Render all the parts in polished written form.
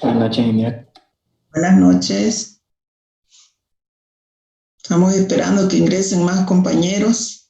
Buenas noches, Iñak. Buenas noches. Estamos esperando que ingresen más compañeros.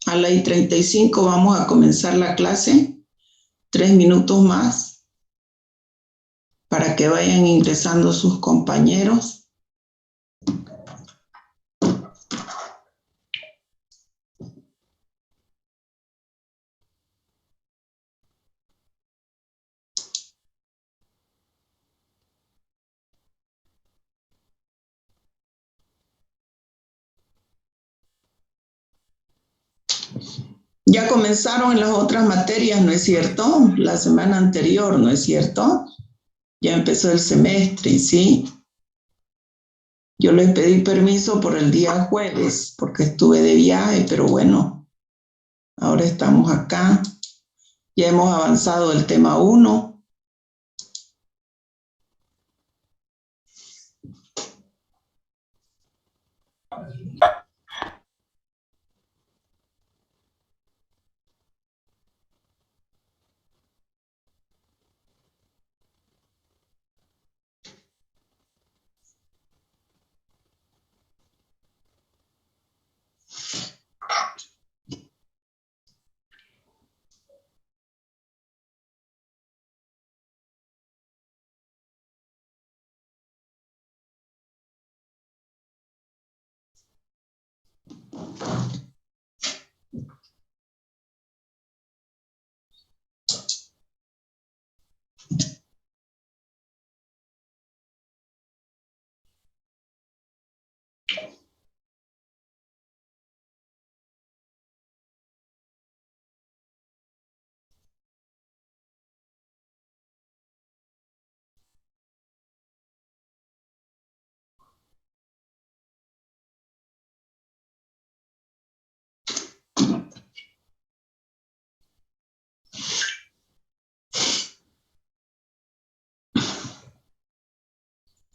A las 35 vamos a comenzar la clase. 3 minutos más para que vayan ingresando sus compañeros. Ya comenzaron en las otras materias, ¿no es cierto? La semana anterior, ¿no es cierto? Ya empezó el semestre, ¿sí? Yo les pedí permiso por el día jueves porque estuve de viaje, pero bueno, ahora estamos acá. Ya hemos avanzado el tema 1.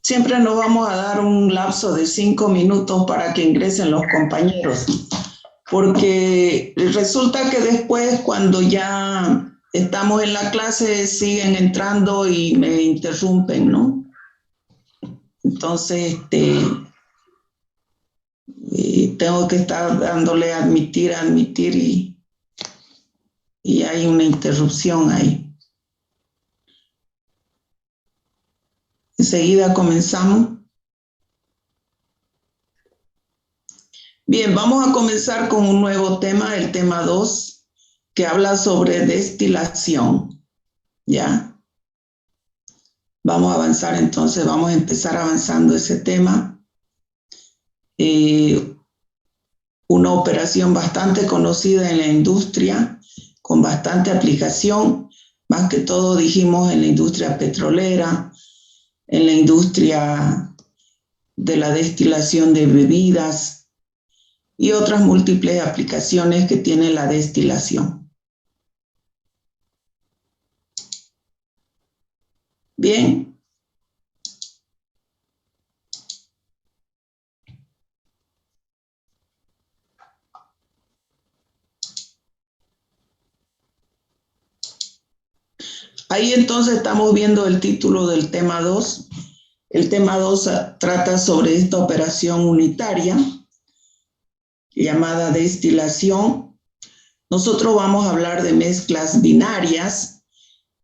Siempre nos vamos a dar un lapso de 5 minutos para que ingresen los compañeros, porque resulta que después cuando ya estamos en la clase siguen entrando y me interrumpen, ¿no? Entonces, tengo que estar dándole a admitir y hay una interrupción ahí. Enseguida comenzamos. Bien, vamos a comenzar con un nuevo tema, el tema 2, que habla sobre destilación. ¿Ya? Vamos a avanzar entonces, vamos a empezar avanzando ese tema. Una operación bastante conocida en la industria, con bastante aplicación, más que todo dijimos en la industria petrolera, en la industria de la destilación de bebidas y otras múltiples aplicaciones que tiene la destilación. Bien. Ahí entonces estamos viendo el título del tema 2. El tema 2 trata sobre esta operación unitaria llamada destilación, nosotros vamos a hablar de mezclas binarias,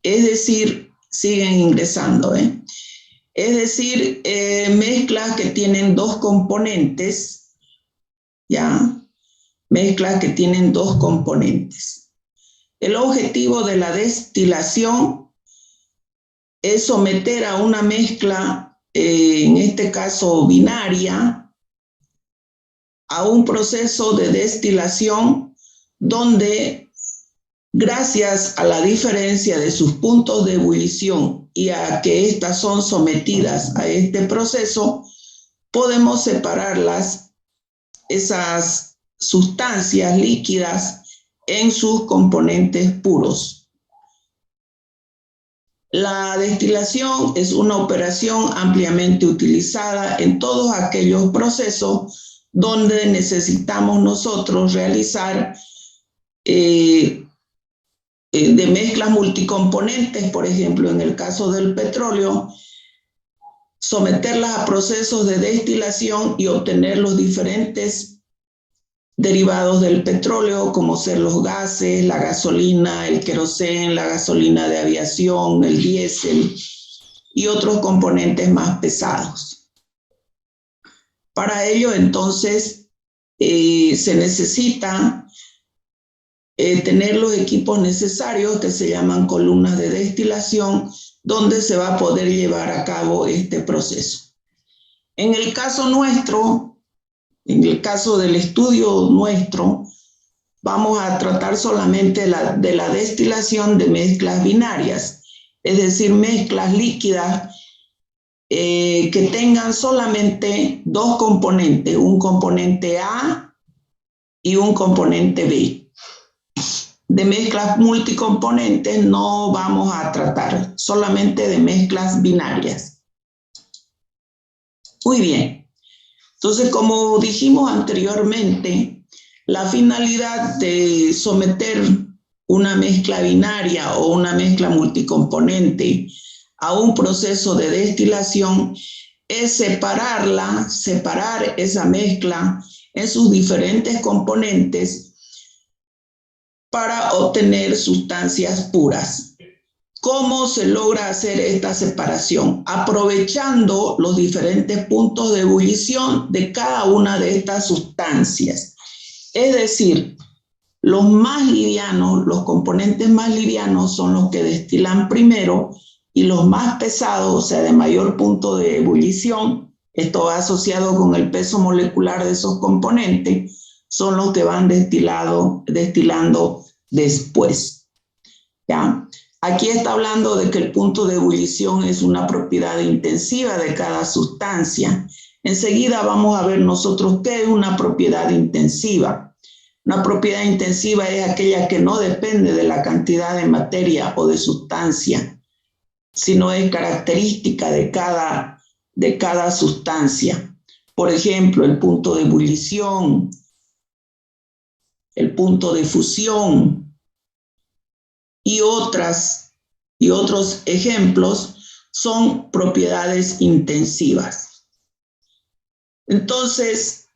es decir, siguen ingresando, es decir, mezclas que tienen dos componentes, ¿ya? Mezclas que tienen dos componentes. El objetivo de la destilación es someter a una mezcla, en este caso binaria, a un proceso de destilación donde, gracias a la diferencia de sus puntos de ebullición y a que éstas son sometidas a este proceso, podemos separarlas, esas sustancias líquidas, en sus componentes puros. La destilación es una operación ampliamente utilizada en todos aquellos procesos donde necesitamos nosotros realizar de mezclas multicomponentes, por ejemplo, en el caso del petróleo, someterlas a procesos de destilación y obtener los diferentes derivados del petróleo, como ser los gases, la gasolina, el querosén, la gasolina de aviación, el diésel y otros componentes más pesados. Para ello, entonces, se necesita tener los equipos necesarios, que se llaman columnas de destilación, donde se va a poder llevar a cabo este proceso. En el caso nuestro, en el caso del estudio nuestro, vamos a tratar solamente de la destilación de mezclas binarias, es decir, mezclas líquidas que tengan solamente dos componentes, un componente A y un componente B. De mezclas multicomponentes no vamos a tratar, solamente de mezclas binarias. Muy bien. Entonces, como dijimos anteriormente, la finalidad de someter una mezcla binaria o una mezcla multicomponente a un proceso de destilación es separar esa mezcla en sus diferentes componentes para obtener sustancias puras. ¿Cómo se logra hacer esta separación? Aprovechando los diferentes puntos de ebullición de cada una de estas sustancias. Es decir, los más livianos, los componentes más livianos son los que destilan primero, y los más pesados, o sea, de mayor punto de ebullición, esto va asociado con el peso molecular de esos componentes, son los que van destilando después. ¿Ya? Aquí está hablando de que el punto de ebullición es una propiedad intensiva de cada sustancia. Enseguida vamos a ver nosotros qué es una propiedad intensiva. Una propiedad intensiva es aquella que no depende de la cantidad de materia o de sustancia, sino es característica de cada sustancia. Por ejemplo, el punto de ebullición, el punto de fusión, y otros ejemplos son propiedades intensivas. Entonces,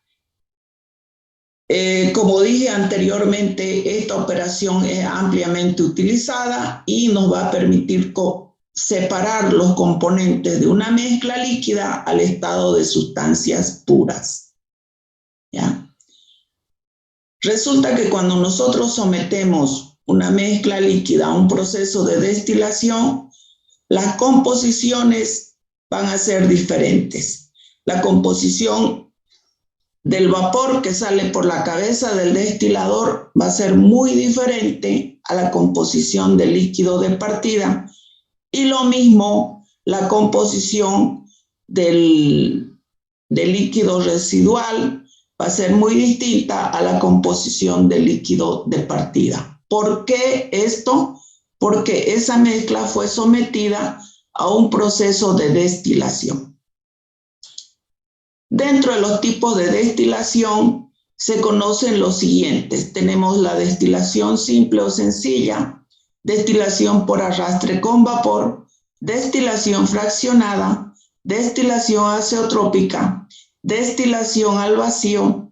como dije anteriormente, esta operación es ampliamente utilizada y nos va a permitir separar los componentes de una mezcla líquida al estado de sustancias puras. ¿Ya? Resulta que cuando nosotros sometemos una mezcla líquida a un proceso de destilación, las composiciones van a ser diferentes. La composición del vapor que sale por la cabeza del destilador va a ser muy diferente a la composición del líquido de partida, y lo mismo la composición del líquido residual va a ser muy distinta a la composición del líquido de partida. ¿Por qué esto? Porque esa mezcla fue sometida a un proceso de destilación. Dentro de los tipos de destilación se conocen los siguientes. Tenemos la destilación simple o sencilla, destilación por arrastre con vapor, destilación fraccionada, destilación azeotrópica, destilación al vacío,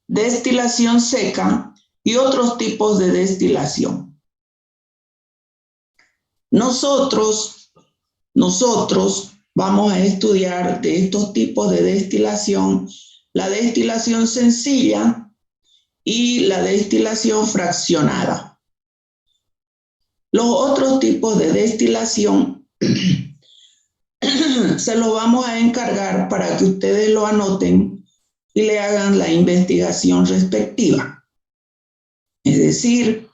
destilación seca y otros tipos de destilación. Nosotros vamos a estudiar de estos tipos de destilación, la destilación sencilla y la destilación fraccionada. Los otros tipos de destilación se los vamos a encargar para que ustedes lo anoten y le hagan la investigación respectiva. Es decir,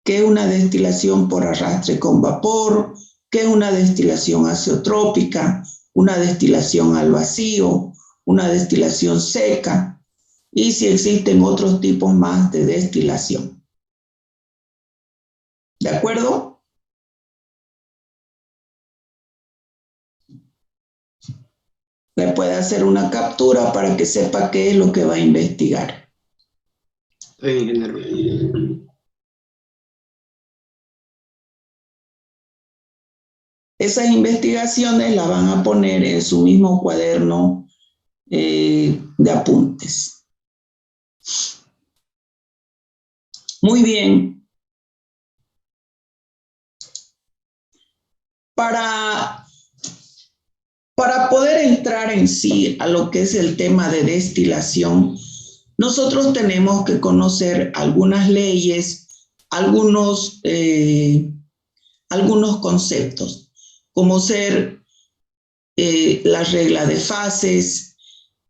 qué es una destilación por arrastre con vapor, qué es una destilación azeotrópica, una destilación al vacío, una destilación seca, y si existen otros tipos más de destilación. ¿De acuerdo? Le puede hacer una captura para que sepa qué es lo que va a investigar. Ingeniero. Esas investigaciones las van a poner en su mismo cuaderno de apuntes. Muy bien. Para poder entrar en sí a lo que es el tema de destilación, nosotros tenemos que conocer algunas leyes, algunos conceptos, como ser la regla de fases,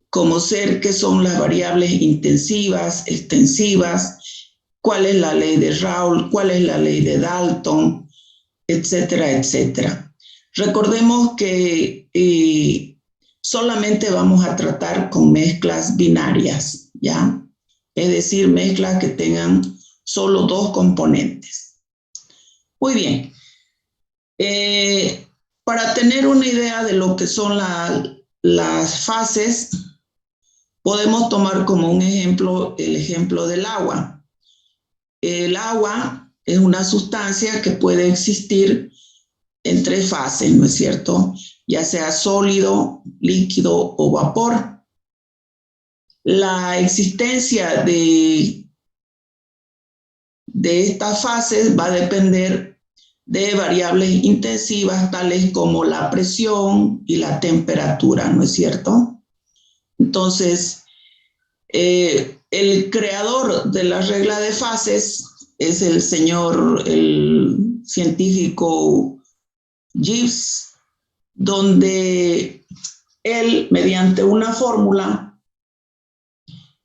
como ser qué son las variables intensivas, extensivas, cuál es la ley de Raoult, cuál es la ley de Dalton, etcétera, etcétera. Recordemos que solamente vamos a tratar con mezclas binarias, ¿ya? Es decir, mezclas que tengan solo dos componentes. Muy bien. Para tener una idea de lo que son las fases, podemos tomar como un ejemplo el ejemplo del agua. El agua es una sustancia que puede existir en tres fases, ¿no es cierto? Ya sea sólido, líquido o vapor. La existencia de estas fases va a depender de variables intensivas tales como la presión y la temperatura, ¿no es cierto? Entonces, el creador de la regla de fases es el científico Gibbs, donde él, mediante una fórmula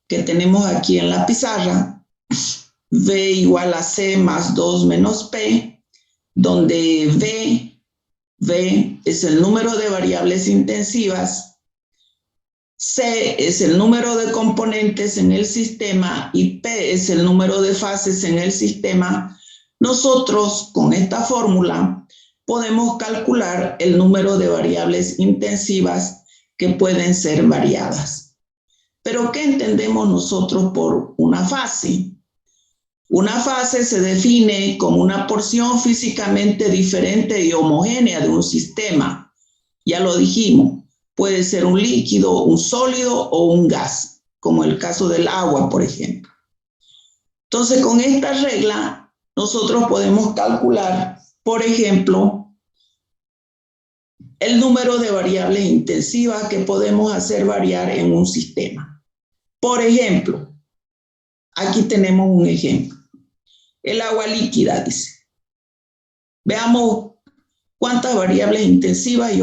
que tenemos aquí en la pizarra, V igual a C más 2 menos P, donde V es el número de variables intensivas, C es el número de componentes en el sistema y P es el número de fases en el sistema. Nosotros, con esta fórmula, podemos calcular el número de variables intensivas que pueden ser variadas. ¿Pero qué entendemos nosotros por una fase? Una fase se define como una porción físicamente diferente y homogénea de un sistema. Ya lo dijimos, puede ser un líquido, un sólido o un gas, como el caso del agua, por ejemplo. Entonces, con esta regla, nosotros podemos calcular, por ejemplo, el número de variables intensivas que podemos hacer variar en un sistema. Por ejemplo, aquí tenemos un ejemplo. El agua líquida, dice. Veamos cuántas variables intensivas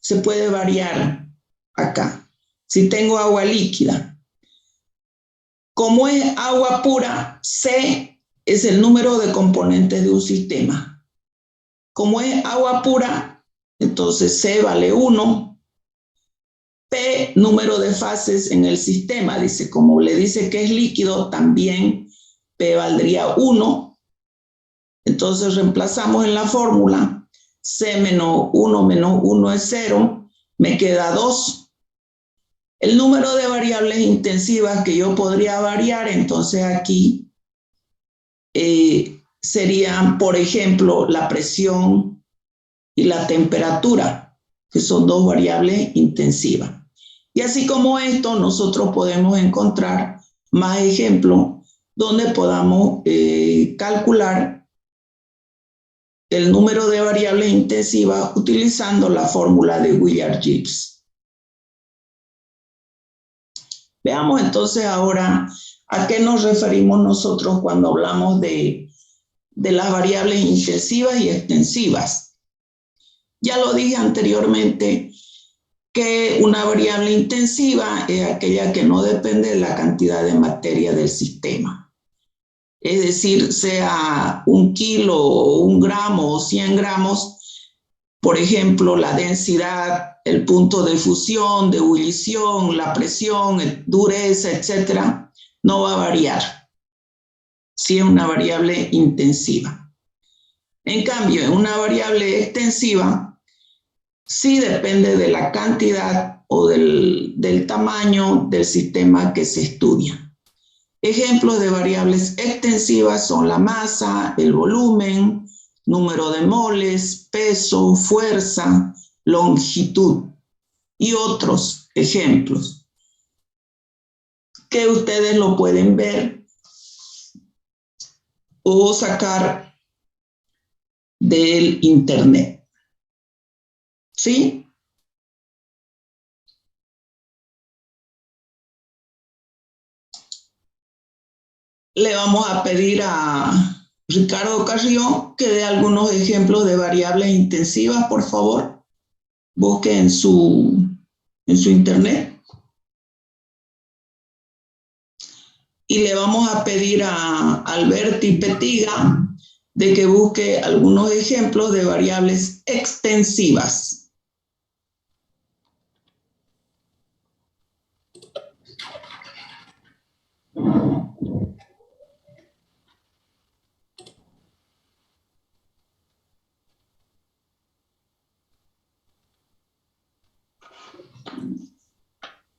se puede variar acá. Si tengo agua líquida. Como es agua pura, C es el número de componentes de un sistema. Como es agua pura, entonces C vale 1. P, número de fases en el sistema, dice. Como le dice que es líquido, también P valdría 1. Entonces reemplazamos en la fórmula. C menos 1 es 0. Me queda 2. El número de variables intensivas que yo podría variar, entonces aquí serían, por ejemplo, la presión y la temperatura, que son dos variables intensivas. Y así como esto, nosotros podemos encontrar más ejemplos donde podamos calcular el número de variables intensivas utilizando la fórmula de Willard-Gibbs. Veamos entonces ahora a qué nos referimos nosotros cuando hablamos de las variables intensivas y extensivas. Ya lo dije anteriormente que una variable intensiva es aquella que no depende de la cantidad de materia del sistema. Es decir, sea 1 kilo o 1 gramo o 100 gramos, por ejemplo, la densidad, el punto de fusión, de ebullición, la presión, dureza, etcétera, no va a variar si es una variable intensiva. En cambio, en una variable extensiva, sí depende de la cantidad o del tamaño del sistema que se estudia. Ejemplos de variables extensivas son la masa, el volumen, número de moles, peso, fuerza, longitud y otros ejemplos que ustedes lo pueden ver o sacar del internet. ¿Sí? Le vamos a pedir a Ricardo Carrión que dé algunos ejemplos de variables intensivas, por favor. Busque en su internet. Y le vamos a pedir a Alberti Petiga de que busque algunos ejemplos de variables extensivas.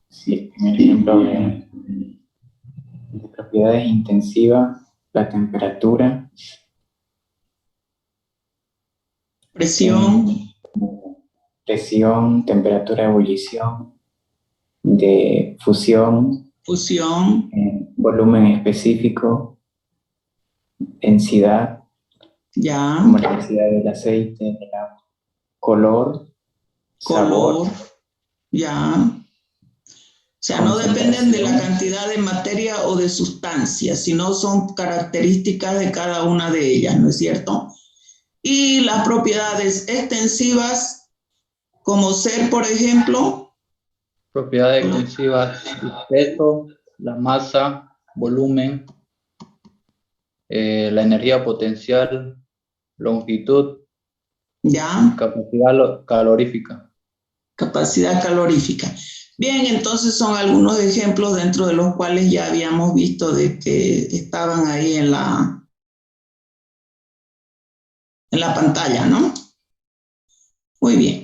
Sí, en el ejemplo de propiedades intensivas, la temperatura, Presión, presión, temperatura de ebullición, de fusión, fusión, volumen específico, densidad, ya, como la densidad del aceite, del agua, color, color, sabor, ya. O sea, no dependen de la cantidad de materia o de sustancia, sino son características de cada una de ellas, ¿no es cierto? Y las propiedades extensivas, como ser, por ejemplo. Propiedades extensivas, el peso, la masa, volumen, la energía potencial, longitud, Ya. capacidad calorífica. Capacidad calorífica. Bien, entonces son algunos ejemplos dentro de los cuales ya habíamos visto de que estaban ahí en la pantalla, ¿no? Muy bien.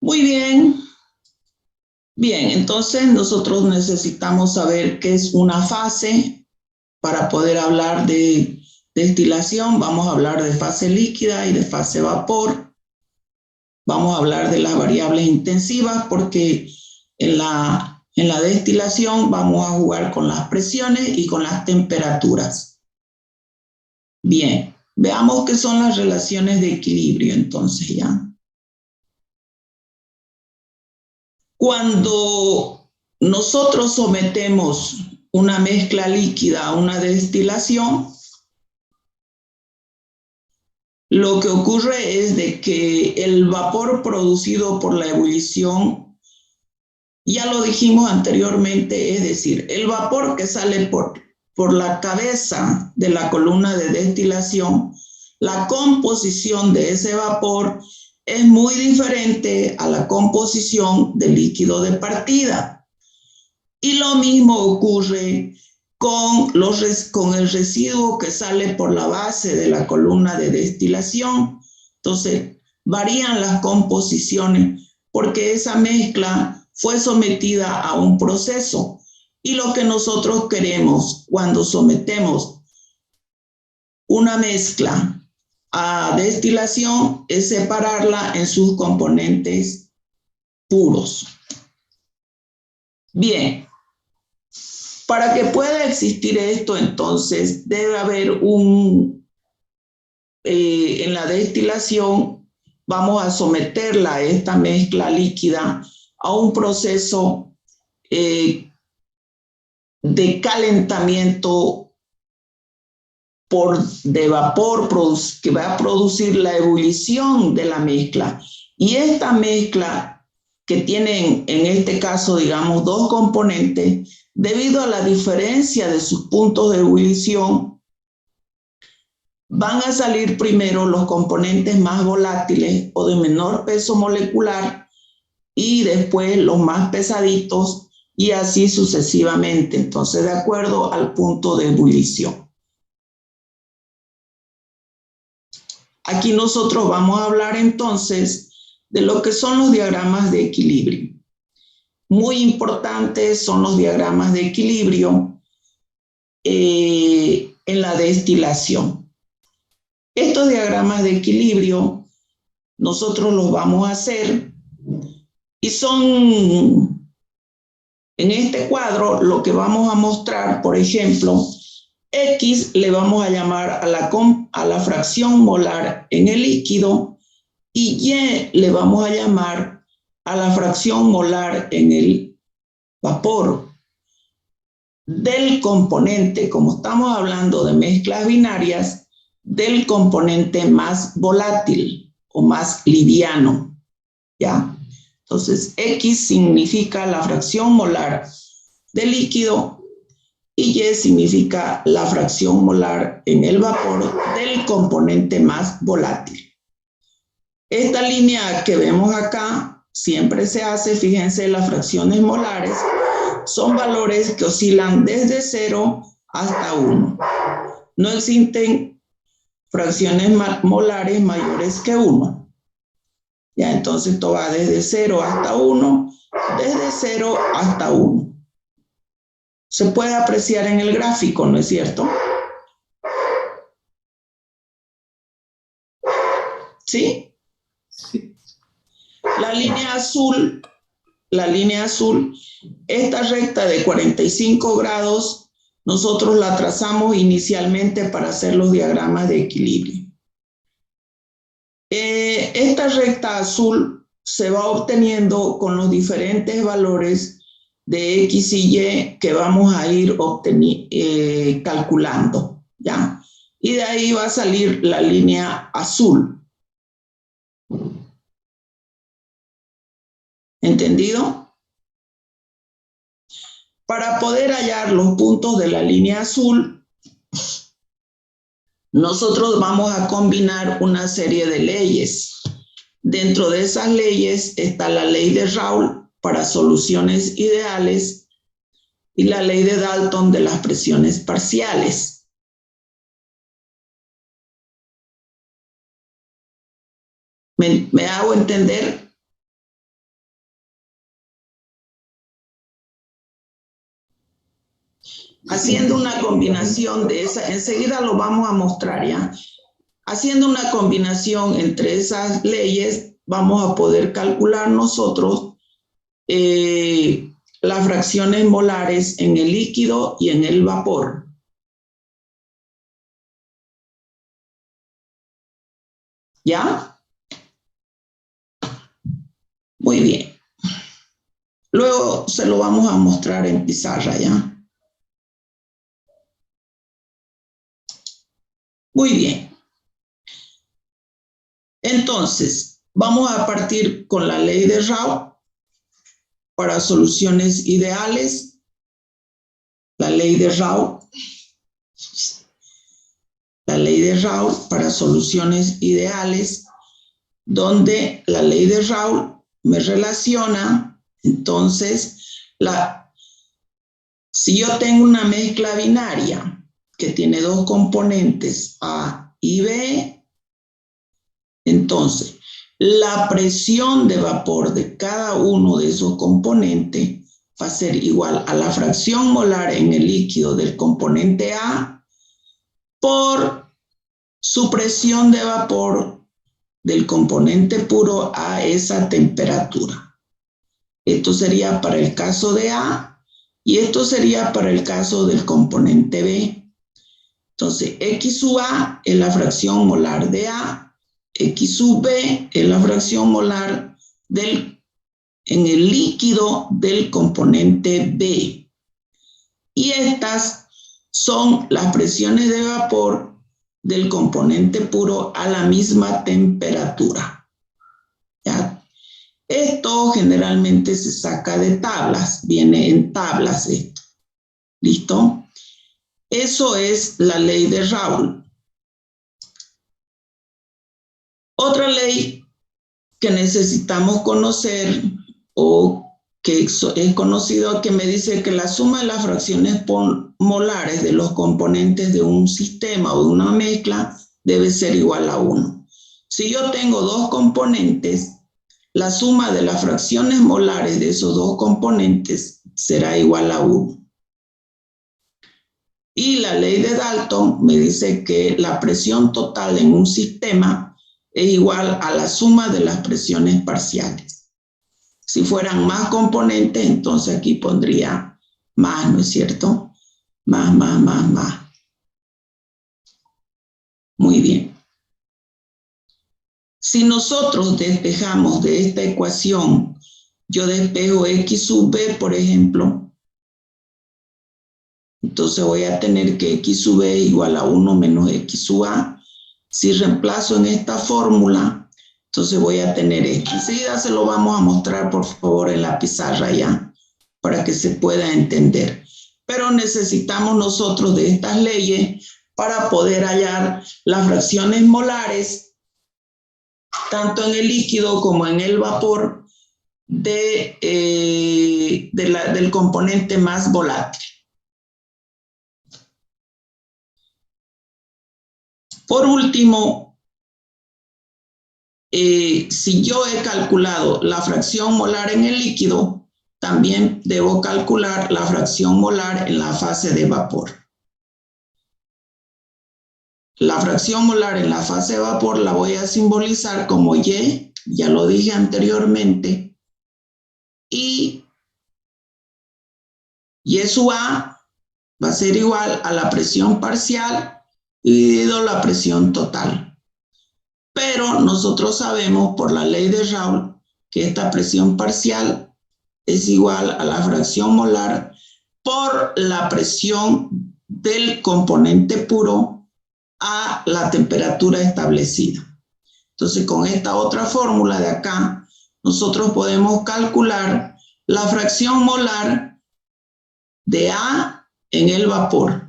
Muy bien. Bien, entonces nosotros necesitamos saber qué es una fase para poder hablar de destilación. Vamos a hablar de fase líquida y de fase vapor. Vamos a hablar de las variables intensivas porque en la destilación vamos a jugar con las presiones y con las temperaturas. Bien, veamos qué son las relaciones de equilibrio entonces ya. Cuando nosotros sometemos una mezcla líquida a una destilación, lo que ocurre es de que el vapor producido por la ebullición, ya lo dijimos anteriormente, es decir, el vapor que sale por la cabeza de la columna de destilación, la composición de ese vapor es muy diferente a la composición del líquido de partida. Y lo mismo ocurre con el residuo que sale por la base de la columna de destilación. Entonces, varían las composiciones porque esa mezcla fue sometida a un proceso. Y lo que nosotros queremos cuando sometemos una mezcla a destilación es separarla en sus componentes puros. Bien, para que pueda existir esto, entonces debe haber en la destilación vamos a someterla a esta mezcla líquida a un proceso de calentamiento de vapor que va a producir la ebullición de la mezcla. Y esta mezcla que tienen en este caso, digamos, dos componentes, debido a la diferencia de sus puntos de ebullición, van a salir primero los componentes más volátiles o de menor peso molecular y después los más pesaditos y así sucesivamente. Entonces, de acuerdo al punto de ebullición. Aquí nosotros vamos a hablar entonces de lo que son los diagramas de equilibrio. Muy importantes son los diagramas de equilibrio en la destilación. Estos diagramas de equilibrio nosotros los vamos a hacer y son, en este cuadro, lo que vamos a mostrar, por ejemplo, X le vamos a llamar a la fracción molar en el líquido y Y le vamos a llamar a la fracción molar en el vapor del componente, como estamos hablando de mezclas binarias, del componente más volátil o más liviano, ¿ya? Entonces, X significa la fracción molar del líquido y Y significa la fracción molar en el vapor del componente más volátil. Esta línea que vemos acá siempre se hace, fíjense, las fracciones molares son valores que oscilan desde 0 hasta 1. No existen fracciones molares mayores que 1. Ya, entonces esto va desde 0 hasta 1, desde 0 hasta 1. Se puede apreciar en el gráfico, ¿no es cierto? ¿Sí? Sí. La línea azul, esta recta de 45 grados, nosotros la trazamos inicialmente para hacer los diagramas de equilibrio. Esta recta azul se va obteniendo con los diferentes valores de X y Y que vamos a ir calculando, ¿ya? Y de ahí va a salir la línea azul. ¿Entendido? Para poder hallar los puntos de la línea azul, nosotros vamos a combinar una serie de leyes. Dentro de esas leyes está la ley de Raoult para soluciones ideales y la ley de Dalton de las presiones parciales. ¿Me hago entender? Haciendo una combinación de esa, enseguida lo vamos a mostrar ya. Haciendo una combinación entre esas leyes, vamos a poder calcular nosotros las fracciones molares en el líquido y en el vapor. ¿Ya? Muy bien. Luego se lo vamos a mostrar en pizarra, ¿ya? Muy bien. Entonces, vamos a partir con la ley de Raoult para soluciones ideales. La ley de Raoult. La ley de Raoult para soluciones ideales, donde la ley de Raoult me relaciona, entonces, si yo tengo una mezcla binaria que tiene dos componentes A y B, entonces, la presión de vapor de cada uno de esos componentes va a ser igual a la fracción molar en el líquido del componente A por su presión de vapor del componente puro a esa temperatura. Esto sería para el caso de A y esto sería para el caso del componente B. Entonces, X sub A es la fracción molar de A, X sub B es la fracción molar en el líquido del componente B. Y estas son las presiones de vapor del componente puro a la misma temperatura. ¿Ya? Esto generalmente se saca de tablas, viene en tablas esto. ¿Listo? Eso es la ley de Raoult. Otra ley que necesitamos conocer o que es conocido que me dice que la suma de las fracciones molares de los componentes de un sistema o de una mezcla debe ser igual a 1. Si yo tengo dos componentes, la suma de las fracciones molares de esos dos componentes será igual a 1. Y la ley de Dalton me dice que la presión total en un sistema es igual a la suma de las presiones parciales. Si fueran más componentes, entonces aquí pondría más, ¿no es cierto? Más. Muy bien. Si nosotros despejamos de esta ecuación, yo despejo X sub B, por ejemplo, entonces voy a tener que X sub B igual a 1 menos X sub A. Si reemplazo en esta fórmula, entonces voy a tener esto. Enseguida se lo vamos a mostrar, por favor, en la pizarra ya, para que se pueda entender. Pero necesitamos nosotros de estas leyes para poder hallar las fracciones molares, tanto en el líquido como en el vapor, del componente más volátil. Por último, si yo he calculado la fracción molar en el líquido, también debo calcular la fracción molar en la fase de vapor. La fracción molar en la fase de vapor la voy a simbolizar como Y, ya lo dije anteriormente, y Y sub A va a ser igual a la presión parcial dividido la presión total. Pero nosotros sabemos por la ley de Raoult que esta presión parcial es igual a la fracción molar por la presión del componente puro a la temperatura establecida. Entonces, con esta otra fórmula de acá, nosotros podemos calcular la fracción molar de A en el vapor.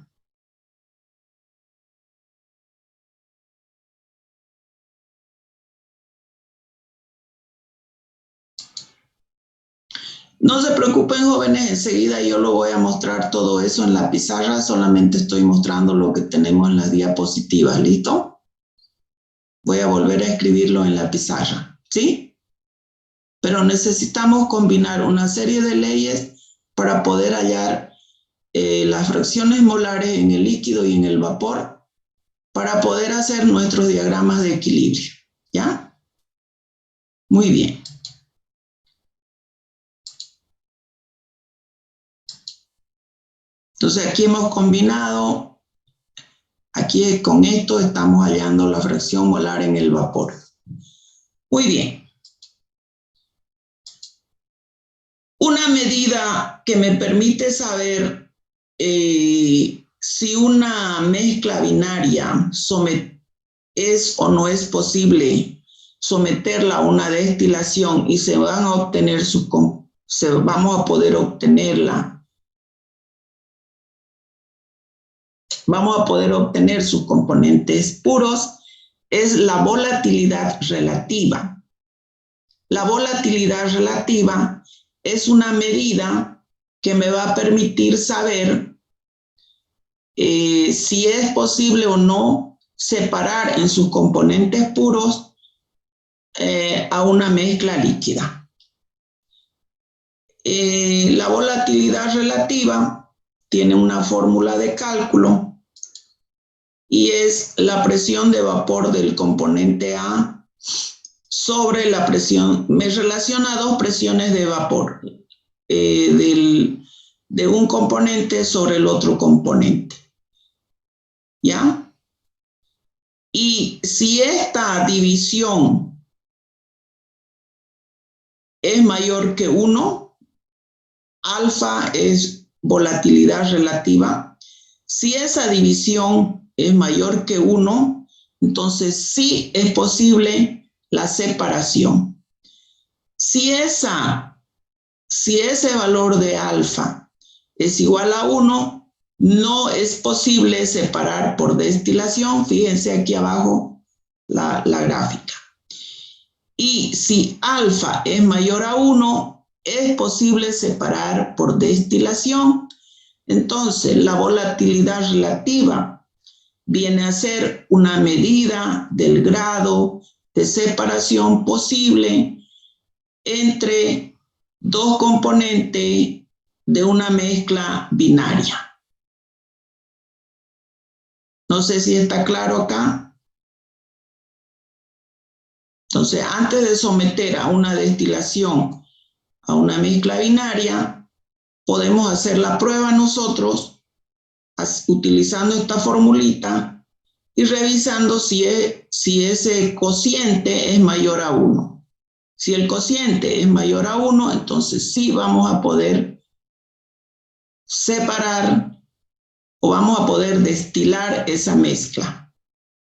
No se preocupen, jóvenes, enseguida yo lo voy a mostrar todo eso en la pizarra, solamente estoy mostrando lo que tenemos en las diapositivas, ¿listo? Voy a volver a escribirlo en la pizarra, ¿sí? Pero necesitamos combinar una serie de leyes para poder hallar las fracciones molares en el líquido y en el vapor para poder hacer nuestros diagramas de equilibrio, ¿ya? Muy bien. Entonces aquí hemos combinado, aquí con esto estamos hallando la fracción molar en el vapor. Muy bien. Una medida que me permite saber si una mezcla binaria es o no es posible someterla a una destilación y vamos a poder obtener sus componentes puros, es la volatilidad relativa. La volatilidad relativa es una medida que me va a permitir saber si es posible o no separar en sus componentes puros a una mezcla líquida. La volatilidad relativa tiene una fórmula de cálculo y es la presión de vapor del componente A sobre la presión. Me relaciona dos presiones de vapor de un componente sobre el otro componente. ¿Ya? Y si esta división es mayor que 1, alfa es volatilidad relativa. Si esa división es mayor que 1, entonces sí es posible la separación. Si ese valor de alfa es igual a 1, no es posible separar por destilación. Fíjense aquí abajo la gráfica. Y si alfa es mayor a 1, es posible separar por destilación. Entonces, la volatilidad relativa viene a ser una medida del grado de separación posible entre dos componentes de una mezcla binaria. No sé si está claro acá. Entonces, antes de someter a una destilación a una mezcla binaria, podemos hacer la prueba nosotros utilizando esta formulita y revisando si ese cociente es mayor a 1. Si el cociente es mayor a 1, entonces sí vamos a poder separar o vamos a poder destilar esa mezcla.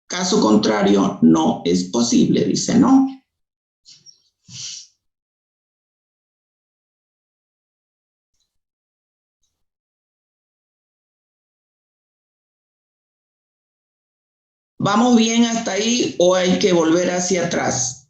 Caso contrario, no es posible, dice, ¿no? ¿Vamos bien hasta ahí o hay que volver hacia atrás?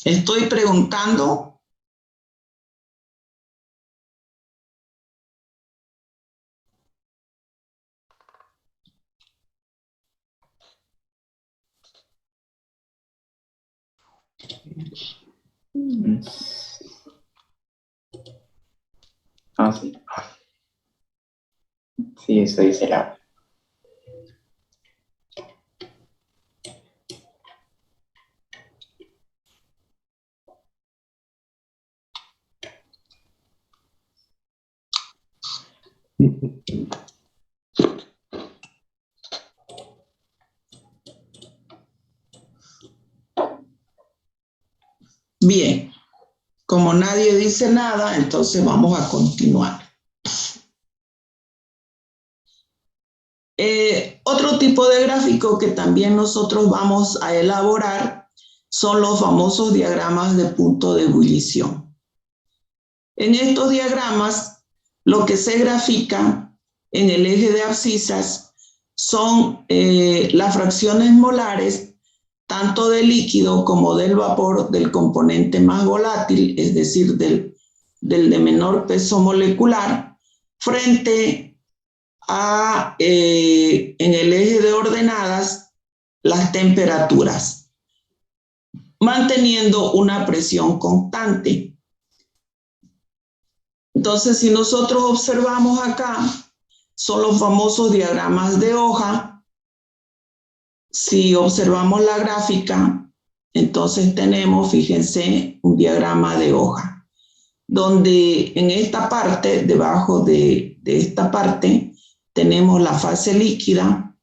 Estoy preguntando. Ah, sí. Sí, eso dice la. Bien, como nadie dice nada, entonces vamos a continuar. Otro tipo de gráfico que también nosotros vamos a elaborar son los famosos diagramas de punto de ebullición. En estos diagramas, lo que se grafica en el eje de abscisas son las fracciones molares, tanto del líquido como del vapor, del componente más volátil, es decir, del de menor peso molecular, frente a, en el eje de ordenadas, las temperaturas, manteniendo una presión constante. Entonces, si nosotros observamos acá, son los famosos diagramas de hoja. Si observamos la gráfica, entonces tenemos, fíjense, un diagrama de hoja, donde en esta parte, debajo de esta parte, tenemos la fase líquida,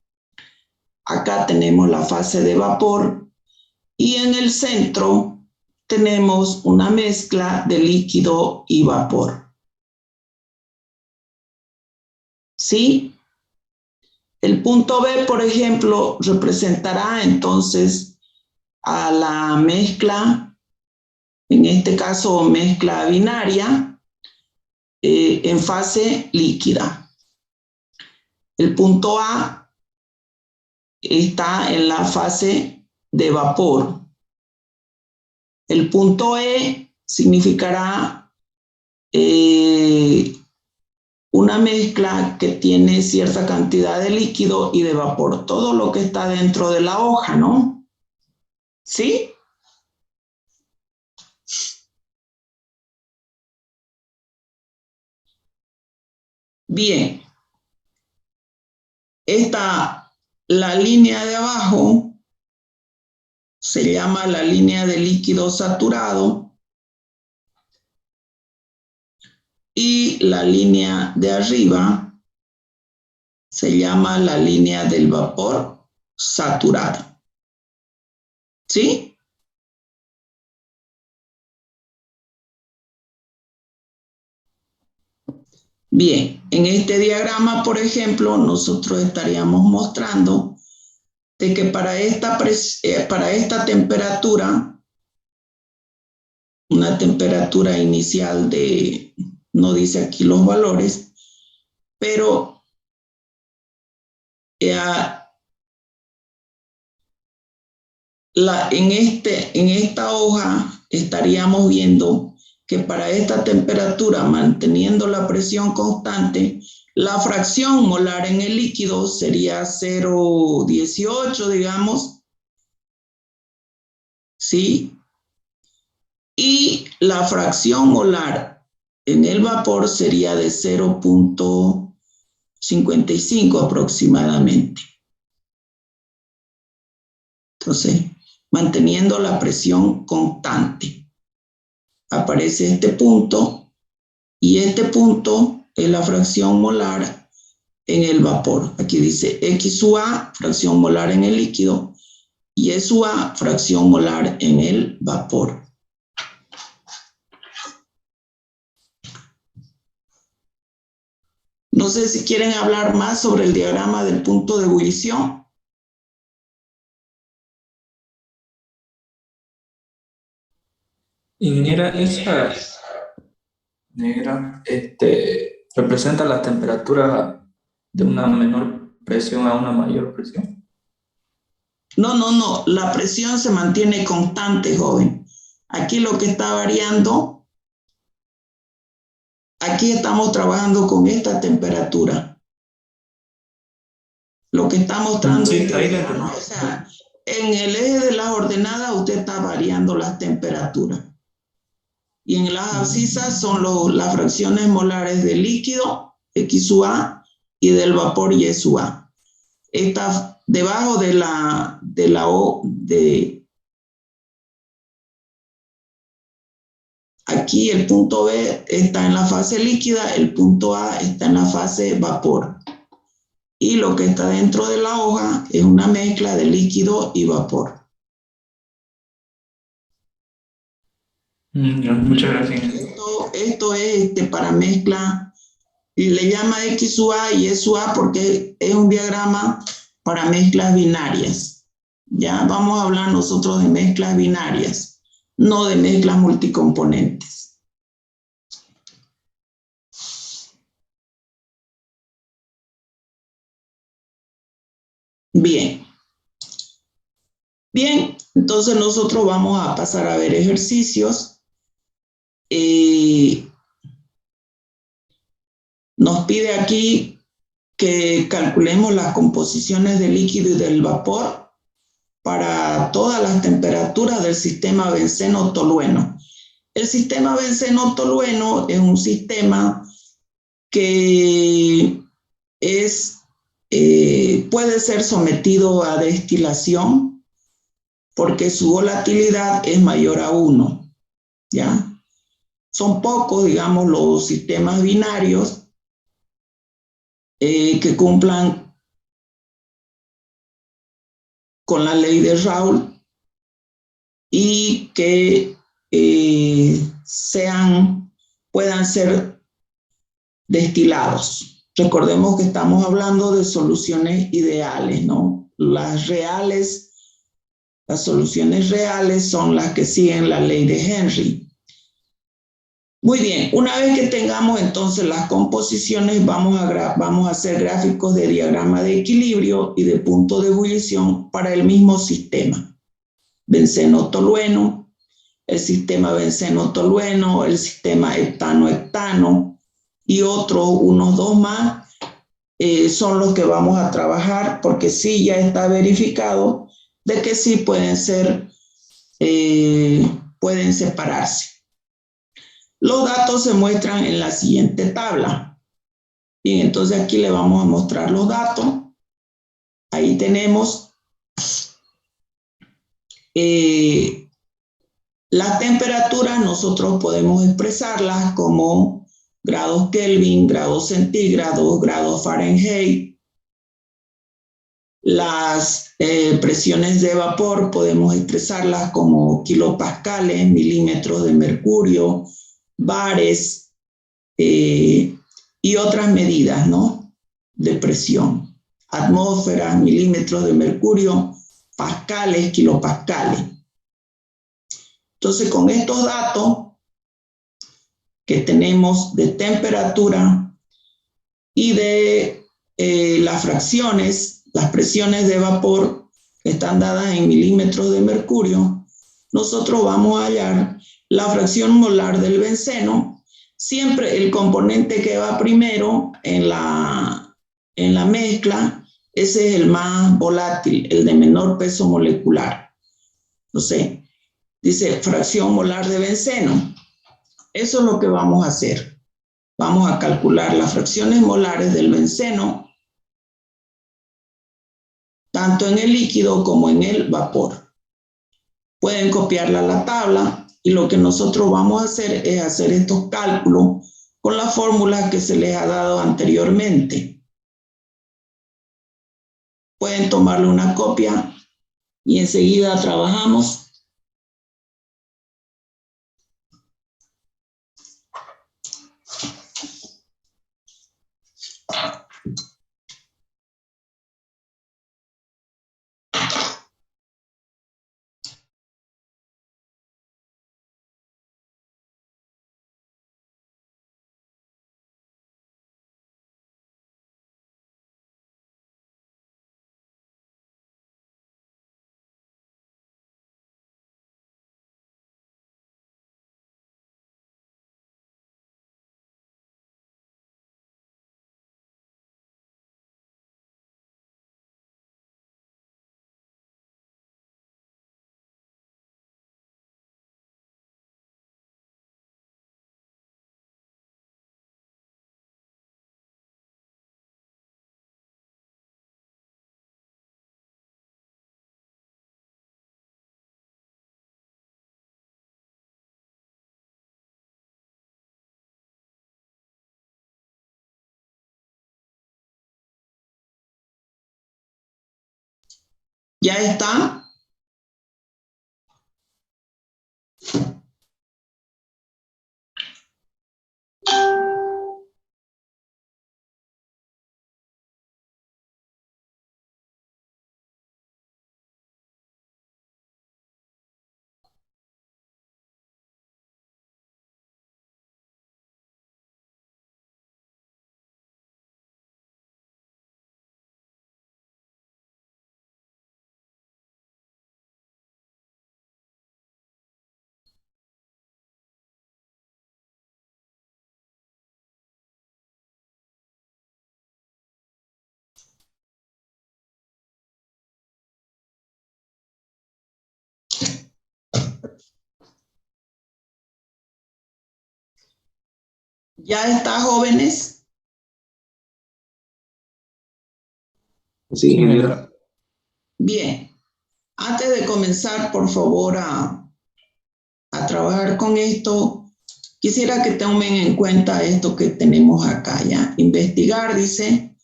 acá tenemos la fase de vapor y en el centro tenemos una mezcla de líquido y vapor. ¿Sí? El punto B, por ejemplo, representará entonces a la mezcla, en este caso mezcla binaria, en fase líquida. El punto A está en la fase de vapor. El punto E significará una mezcla que tiene cierta cantidad de líquido y de vapor, todo lo que está dentro de la hoja, ¿no? ¿Sí? Bien. La línea de abajo se llama la línea de líquido saturado y la línea de arriba se llama la línea del vapor saturado. ¿Sí? Bien, en este diagrama, por ejemplo, nosotros estaríamos mostrando de que para esta temperatura, una temperatura inicial de, no dice aquí los valores, pero en esta hoja estaríamos viendo que para esta temperatura, manteniendo la presión constante, la fracción molar en el líquido sería 0,18, digamos. ¿Sí? Y la fracción molar en el vapor sería de 0,55 aproximadamente. Entonces, manteniendo la presión constante. Aparece este punto y este punto es la fracción molar en el vapor. Aquí dice XUA, fracción molar en el líquido, y SUA, fracción molar en el vapor. No sé si quieren hablar más sobre el diagrama del punto de ebullición. Ingeniera, esa negra representa las temperaturas de una menor presión a una mayor presión. No, la presión se mantiene constante, joven. Aquí lo que está variando, aquí estamos trabajando con esta temperatura. Lo que está mostrando Sí, ahí la entendí. o sea, en el eje de las ordenadas usted está variando las temperaturas. Y en las abscisas son las fracciones molares del líquido, XUA, y del vapor, YSUA. Está debajo aquí el punto B está en la fase líquida, el punto A está en la fase vapor. Y lo que está dentro de la hoja es una mezcla de líquido y vapor. Muchas gracias. Esto es para mezcla, y le llama XUA y SUA porque es un diagrama para mezclas binarias. Ya vamos a hablar nosotros de mezclas binarias, no de mezclas multicomponentes. Bien. Bien, entonces nosotros vamos a pasar a ver ejercicios. Nos pide aquí que calculemos las composiciones del líquido y del vapor para todas las temperaturas del sistema benceno-tolueno. El sistema benceno-tolueno es un sistema que puede ser sometido a destilación porque su volatilidad es mayor a 1, ¿ya? Son pocos, digamos, los sistemas binarios que cumplan con la ley de Raoult y que puedan ser destilados. Recordemos que estamos hablando de soluciones ideales, ¿no? Las soluciones reales son las que siguen la ley de Henry. Muy bien, una vez que tengamos entonces las composiciones, vamos a hacer gráficos de diagrama de equilibrio y de punto de ebullición para el mismo sistema. Benceno-tolueno, el sistema benceno-tolueno, el sistema heptano-heptano y unos 2 más, son los que vamos a trabajar, porque sí ya está verificado de que sí pueden separarse. Los datos se muestran en la siguiente tabla. Bien, entonces aquí le vamos a mostrar los datos. Ahí tenemos las temperaturas, nosotros podemos expresarlas como grados Kelvin, grados centígrados, grados Fahrenheit. Las presiones de vapor podemos expresarlas como kilopascales, milímetros de mercurio, bares y otras medidas, ¿no?, de presión. Atmósferas, milímetros de mercurio, pascales, kilopascales. Entonces, con estos datos que tenemos de temperatura y de las fracciones, las presiones de vapor que están dadas en milímetros de mercurio, nosotros vamos a hallar la fracción molar del benceno. Siempre el componente que va primero en la mezcla, ese es el más volátil, el de menor peso molecular. Entonces, dice fracción molar de benceno. Eso es lo que vamos a hacer. Vamos a calcular las fracciones molares del benceno, tanto en el líquido como en el vapor. Pueden copiarla a la tabla y lo que nosotros vamos a hacer es hacer estos cálculos con las fórmulas que se les ha dado anteriormente. Pueden tomarle una copia y enseguida trabajamos. ¿Ya está? ¿Ya está, jóvenes? Sí, ingeniero. Bien. Antes de comenzar, por favor, a trabajar con esto, quisiera que tomen en cuenta esto que tenemos acá, ¿ya? Investigar, dice,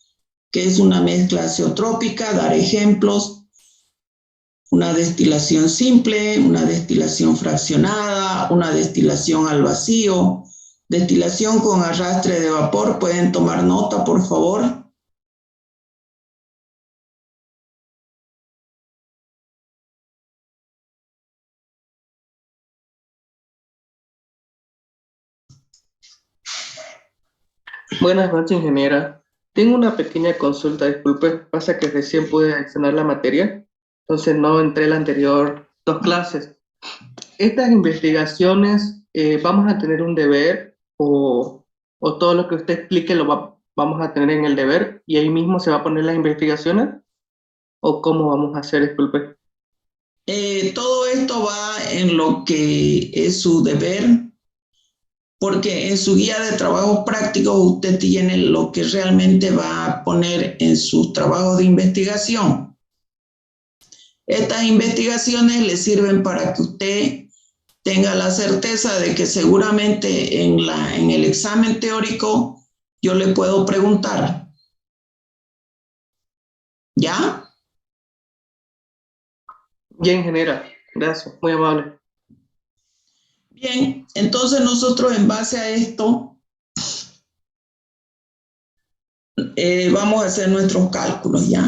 que es una mezcla azeotrópica, dar ejemplos, una destilación simple, una destilación fraccionada, una destilación al vacío, destilación con arrastre de vapor. ¿Pueden tomar nota, por favor? Buenas noches, ingeniera. Tengo una pequeña consulta, disculpe. Pasa que recién pude accionar la materia, entonces no entré en la anterior 2 clases. Estas investigaciones, ¿vamos a tener un deber o ¿O todo lo que usted explique vamos a tener en el deber y ahí mismo se va a poner las investigaciones? ¿O cómo vamos a hacer, disculpe? Todo esto va en lo que es su deber, porque en su guía de trabajos prácticos usted tiene lo que realmente va a poner en sus trabajos de investigación. Estas investigaciones le sirven para que usted tenga la certeza de que seguramente en el examen teórico yo le puedo preguntar. ¿Ya? Bien, ingeniera. Gracias, muy amable. Bien, entonces nosotros en base a esto vamos a hacer nuestros cálculos, ¿ya?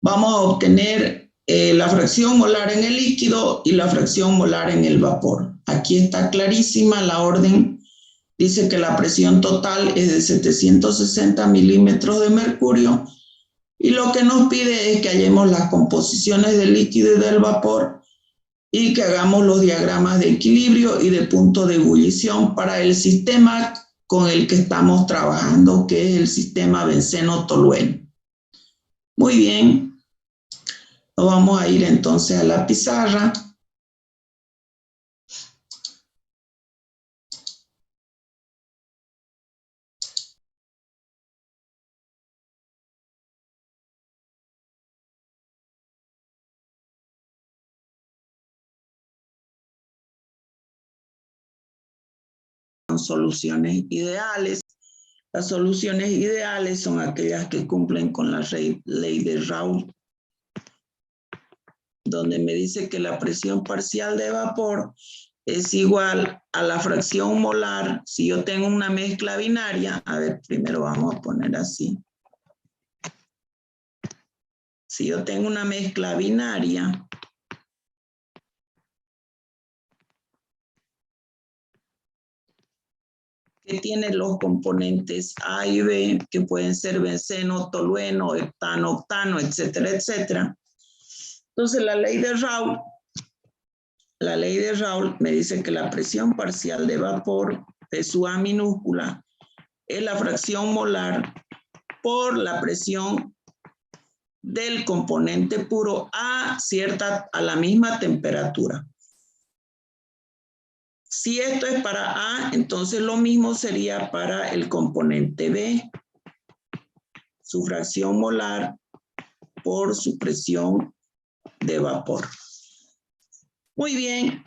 Vamos a obtener la fracción molar en el líquido y la fracción molar en el vapor. Aquí está clarísima la orden. Dice que la presión total es de 760 milímetros de mercurio y lo que nos pide es que hallemos las composiciones del líquido y del vapor y que hagamos los diagramas de equilibrio y de punto de ebullición para el sistema con el que estamos trabajando, que es el sistema benceno-tolueno. Muy bien, nos vamos a ir entonces a la pizarra. Soluciones ideales. Las soluciones ideales son aquellas que cumplen con la ley de Raoult, donde me dice que la presión parcial de vapor es igual a la fracción molar. Si yo tengo una mezcla binaria, a ver, primero vamos a poner así. Si yo tengo una mezcla binaria, que tiene los componentes A y B, que pueden ser benceno, tolueno, heptano, octano, etcétera, etcétera. Entonces la ley de Raoult me dice que la presión parcial de vapor de su A minúscula es la fracción molar por la presión del componente puro a la misma temperatura. Si esto es para A, entonces lo mismo sería para el componente B. Su fracción molar por su presión de vapor. Muy bien.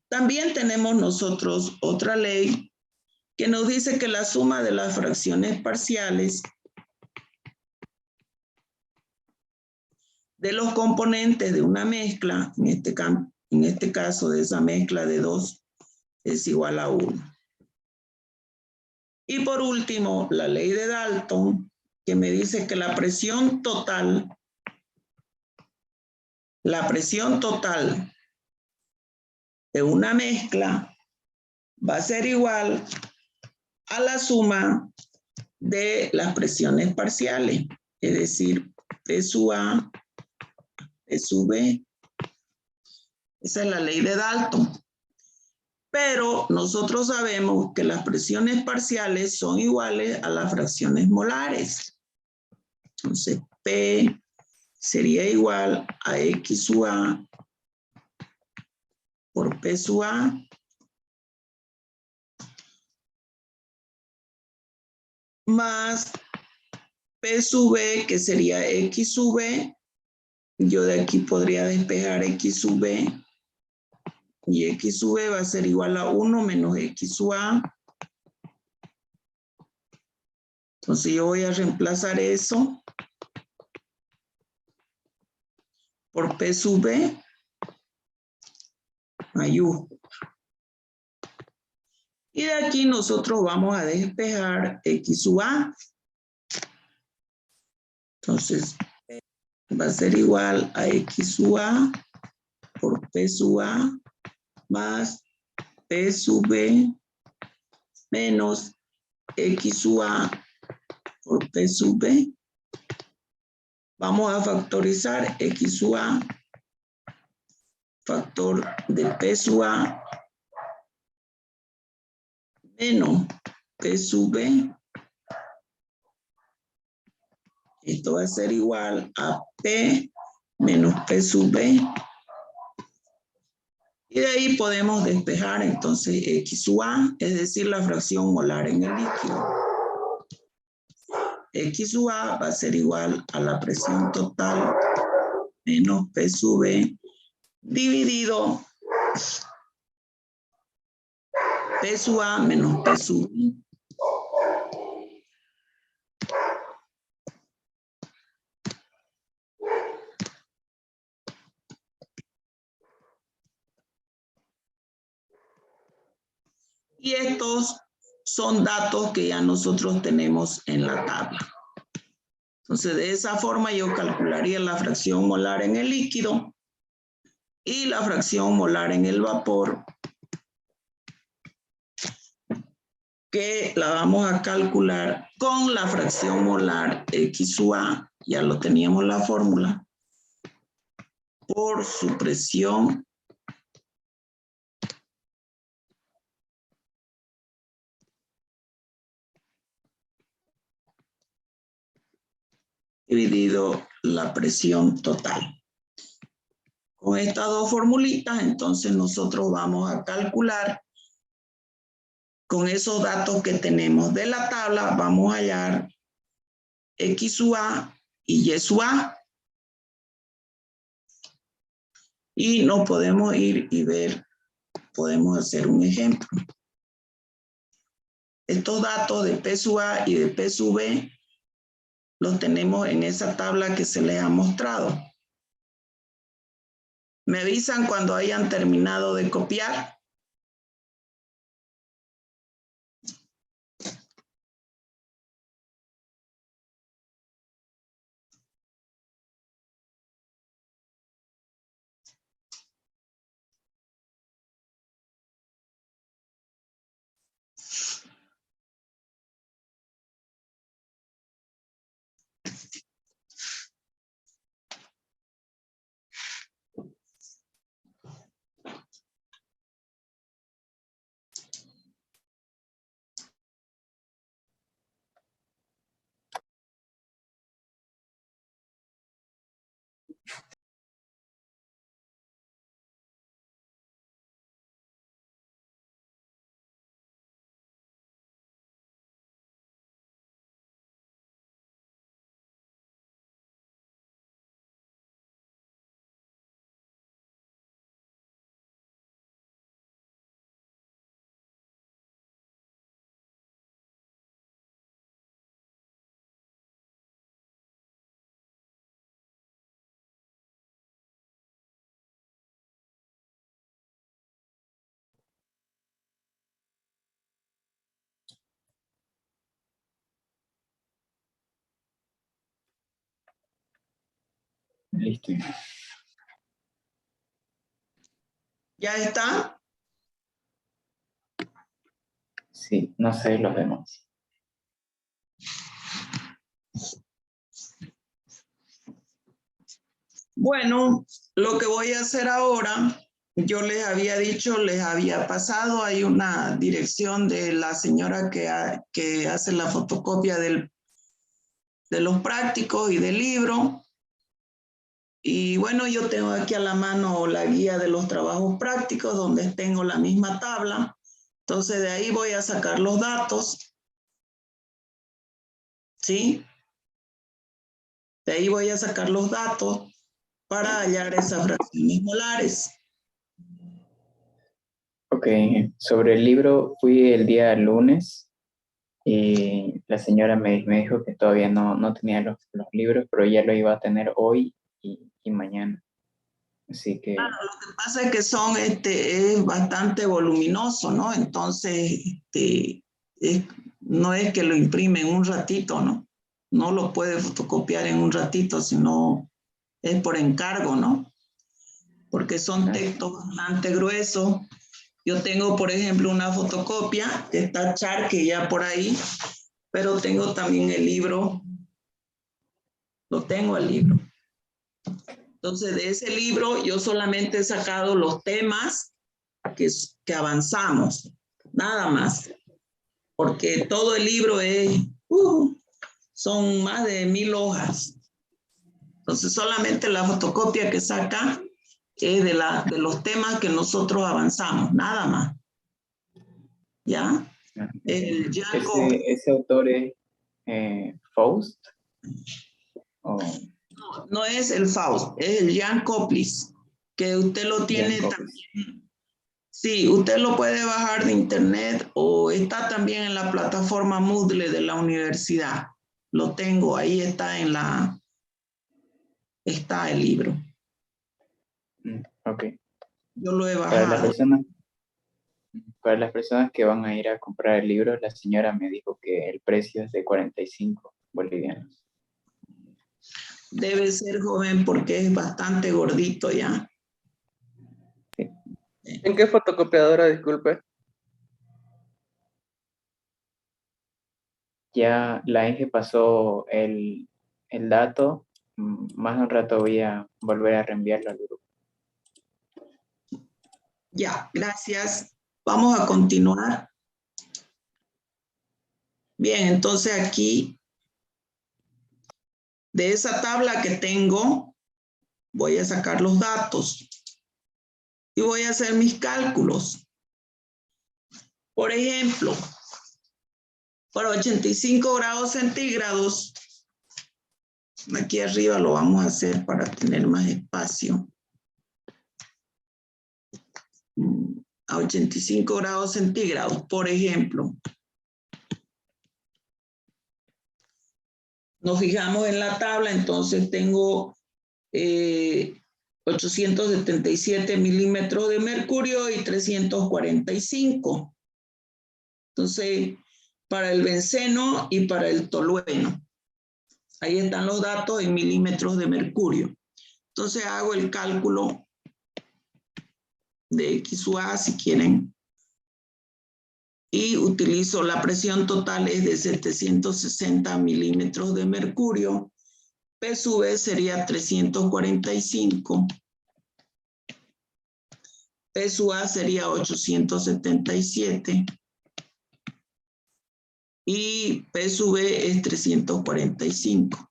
También tenemos nosotros otra ley que nos dice que la suma de las fracciones parciales de los componentes de una mezcla, en este caso de esa mezcla de 2, es igual a 1. Y por último, la ley de Dalton, que me dice que la presión total de una mezcla va a ser igual a la suma de las presiones parciales, es decir, P sub A, P sub B. Esa es la ley de Dalton. Pero nosotros sabemos que las presiones parciales son iguales a las fracciones molares. Entonces, P sería igual a X sub A por P sub A más P sub B, que sería X sub B. Yo de aquí podría despejar X sub B. Y X sub B va a ser igual a 1 menos X sub A. Entonces yo voy a reemplazar eso por P sub B mayúscula. Y de aquí nosotros vamos a despejar X sub A. Entonces va a ser igual a X sub A por P sub A más P sub B menos X sub A por P sub B. Vamos a factorizar X sub A, factor de P sub A menos P sub B. Esto va a ser igual a P menos P sub B. Y de ahí podemos despejar entonces X sub A, es decir, la fracción molar en el líquido. X sub A va a ser igual a la presión total menos P sub B dividido P sub A menos P sub B. Y estos son datos que ya nosotros tenemos en la tabla. Entonces, de esa forma yo calcularía la fracción molar en el líquido y la fracción molar en el vapor, que la vamos a calcular con la fracción molar X sub A, ya lo teníamos la fórmula, por su presión dividido la presión total. Con estas dos formulitas, entonces nosotros vamos a calcular, con esos datos que tenemos de la tabla, vamos a hallar X sub A y Y sub A. Y nos podemos ir y ver, podemos hacer un ejemplo. Estos datos de P sub A y de P sub B los tenemos en esa tabla que se les ha mostrado. Me avisan cuando hayan terminado de copiar. Listo. ¿Ya está? Sí, no sé los demás. Bueno, lo que voy a hacer ahora, yo les había dicho, les había pasado, hay una dirección de la señora que hace la fotocopia de los prácticos y del libro. Y bueno, yo tengo aquí a la mano la guía de los trabajos prácticos, donde tengo la misma tabla. Entonces, de ahí voy a sacar los datos. ¿Sí? De ahí voy a sacar los datos para hallar esas fracciones molares. Ok, sobre el libro fui el día lunes y la señora me dijo que todavía no tenía los libros, pero ya lo iba a tener hoy y mañana. Así que... Claro, lo que pasa es que es bastante voluminoso, ¿no? Entonces, no es que lo imprime en un ratito, ¿no? No lo puede fotocopiar en un ratito, sino es por encargo, ¿no? Porque son textos bastante gruesos. Yo tengo, por ejemplo, una fotocopia que está charque ya por ahí, pero tengo también el libro. Lo tengo el libro. Entonces, de ese libro yo solamente he sacado los temas que avanzamos, nada más. porque todo el libro son más de 1000 hojas. Entonces solamente la fotocopia que saca es de los temas que nosotros avanzamos, nada más. ¿Ya? El ¿Ese autor es Faust? No es el Faust, es el Jan Koplis, que usted lo tiene también. Sí, usted lo puede bajar de internet o está también en la plataforma Moodle de la universidad. Lo tengo, ahí está está el libro. Ok. Yo lo he bajado. Para las personas que van a ir a comprar el libro, la señora me dijo que el precio es de 45 bolivianos. Debe ser joven porque es bastante gordito ya. Sí. ¿En qué fotocopiadora, disculpe? Ya la Inge pasó el dato. Más de un rato voy a volver a reenviarlo al grupo. Ya, gracias. Vamos a continuar. Bien, entonces aquí, de esa tabla que tengo, voy a sacar los datos y voy a hacer mis cálculos. Por ejemplo, para 85 grados centígrados, aquí arriba lo vamos a hacer para tener más espacio. A 85 grados centígrados, por ejemplo. Nos fijamos en la tabla, entonces tengo 877 milímetros de mercurio y 345. Entonces, para el benceno y para el tolueno. Ahí están los datos en milímetros de mercurio. Entonces hago el cálculo de XUA si quieren. Y utilizo la presión total es de 760 milímetros de mercurio. P sub V sería 345. P sub A sería 877. Y P sub V es 345.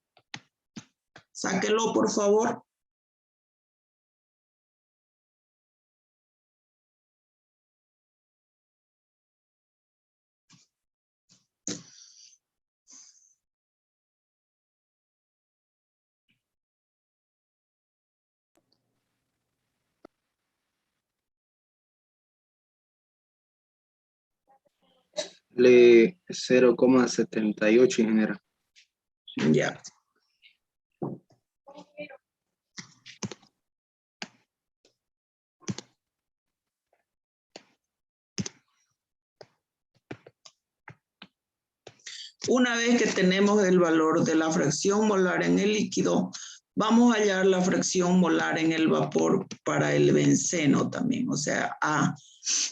Sáquelo, por favor. Le 0,78, ingeniera. Ya. Una vez que tenemos el valor de la fracción molar en el líquido, vamos a hallar la fracción molar en el vapor para el benceno también. O sea,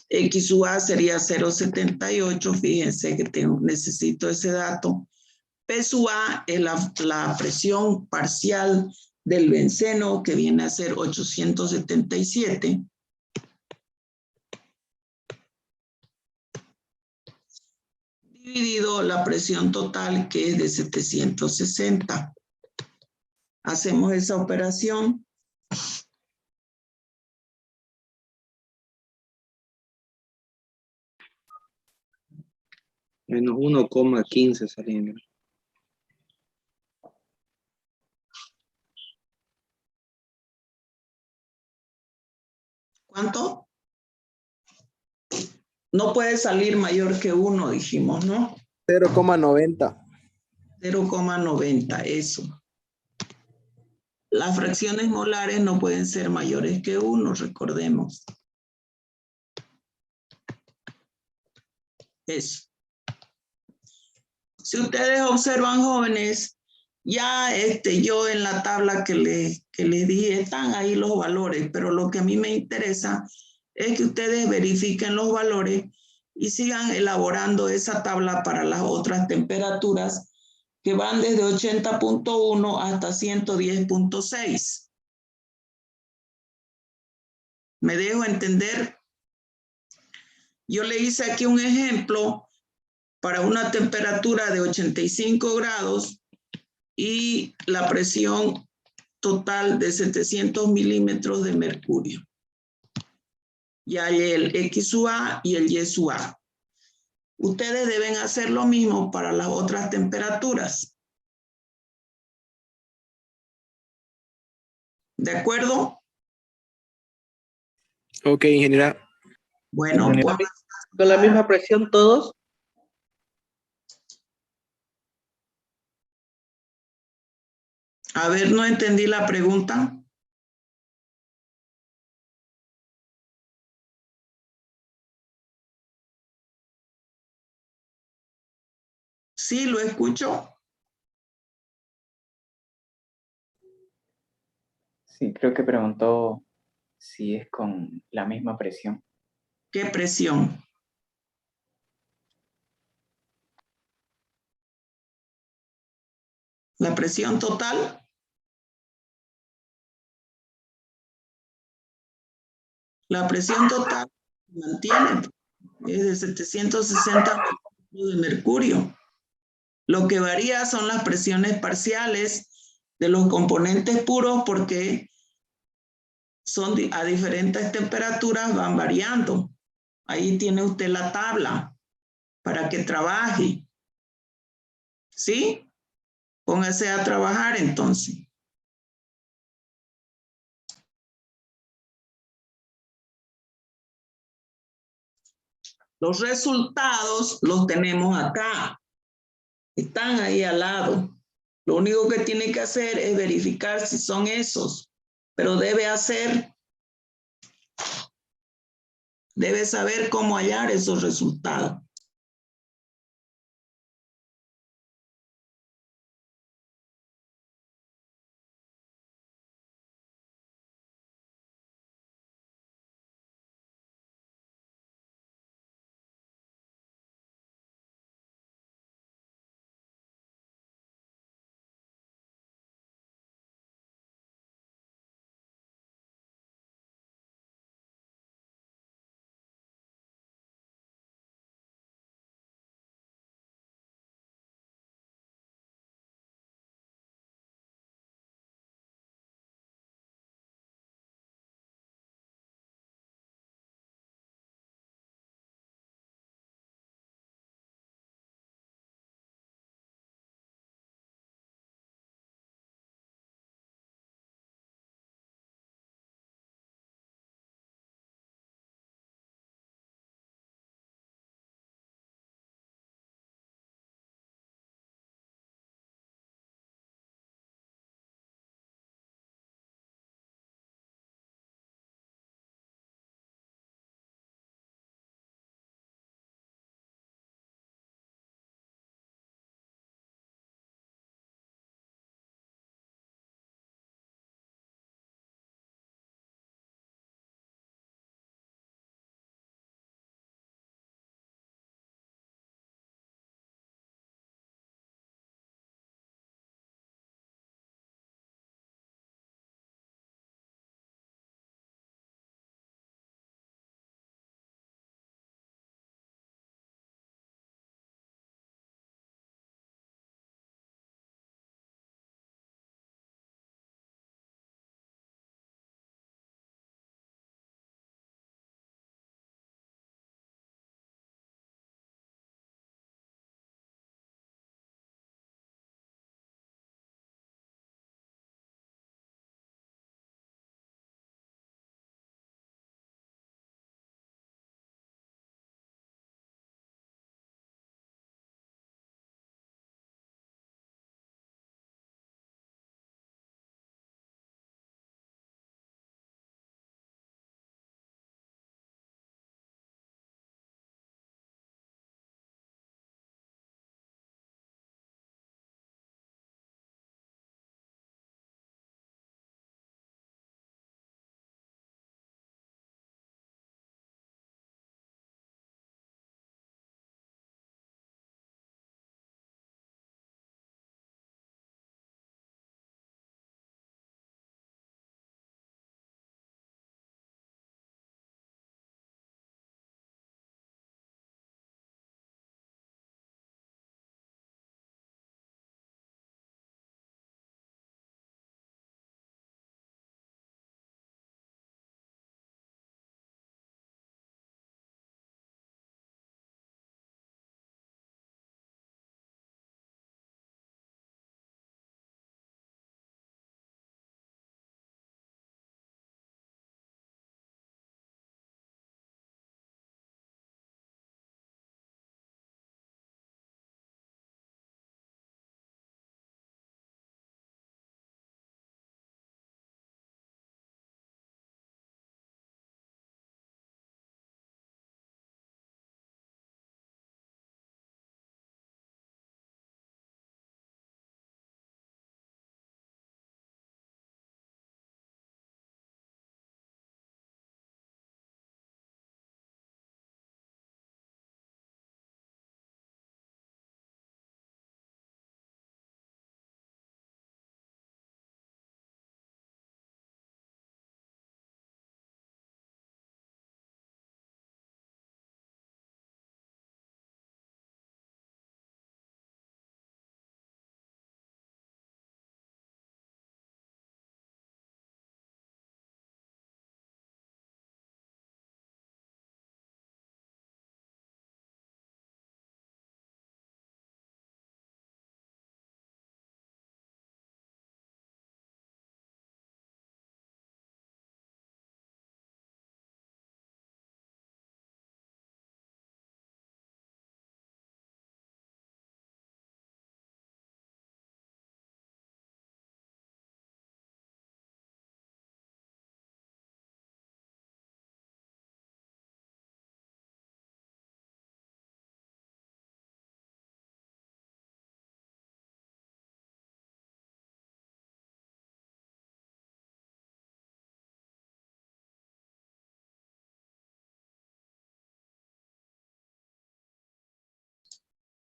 X sub A sería 0,78. Fíjense que necesito ese dato. P sub A es la presión parcial del benceno, que viene a ser 877. Dividido la presión total, que es de 760. Hacemos esa operación. Menos 1,15 salía. ¿Cuánto? No puede salir mayor que 1, dijimos, ¿no? 0,90. 0,90, eso. Las fracciones molares no pueden ser mayores que 1, recordemos. Eso. Si ustedes observan, jóvenes, ya yo en la tabla que les dije, están ahí los valores, pero lo que a mí me interesa es que ustedes verifiquen los valores y sigan elaborando esa tabla para las otras temperaturas que van desde 80.1 hasta 110.6. ¿Me dejo entender? Yo le hice aquí un ejemplo para una temperatura de 85 grados y la presión total de 700 milímetros de mercurio. Y hay el X sub A y el Y sub A. Ustedes deben hacer lo mismo para las otras temperaturas. ¿De acuerdo? Ok, ingeniera. Bueno, pues, ¿Con la misma presión todos? a ver, no entendí la pregunta. Sí, lo escucho. Sí, creo que preguntó si es con la misma presión. ¿Qué presión? ¿La presión total? La presión total se mantiene, es de 760 milímetros de mercurio. Lo que varía son las presiones parciales de los componentes puros porque son a diferentes temperaturas, van variando. Ahí tiene usted la tabla para que trabaje. ¿Sí? Póngase a trabajar entonces. Los resultados los tenemos acá. Están ahí al lado. Lo único que tiene que hacer es verificar si son esos, pero debe saber cómo hallar esos resultados.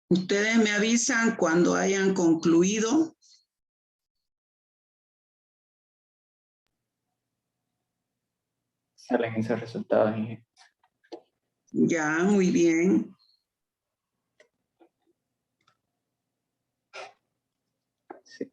Ustedes me avisan cuando hayan concluido. Salen esos resultados, ingeniero. Ya, muy bien. Sí.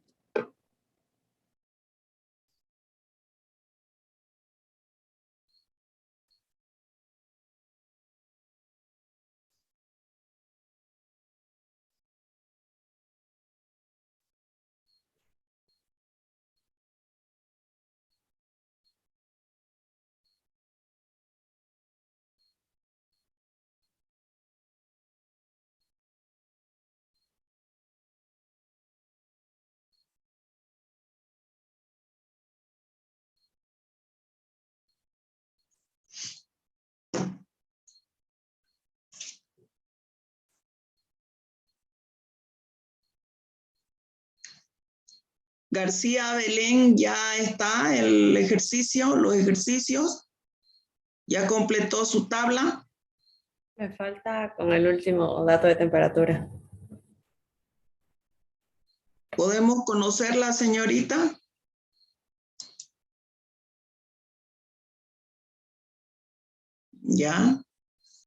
García Belén, ya está el ejercicio, los ejercicios. Ya completó su tabla. Me falta con el último dato de temperatura. ¿Podemos conocerla, señorita? Ya.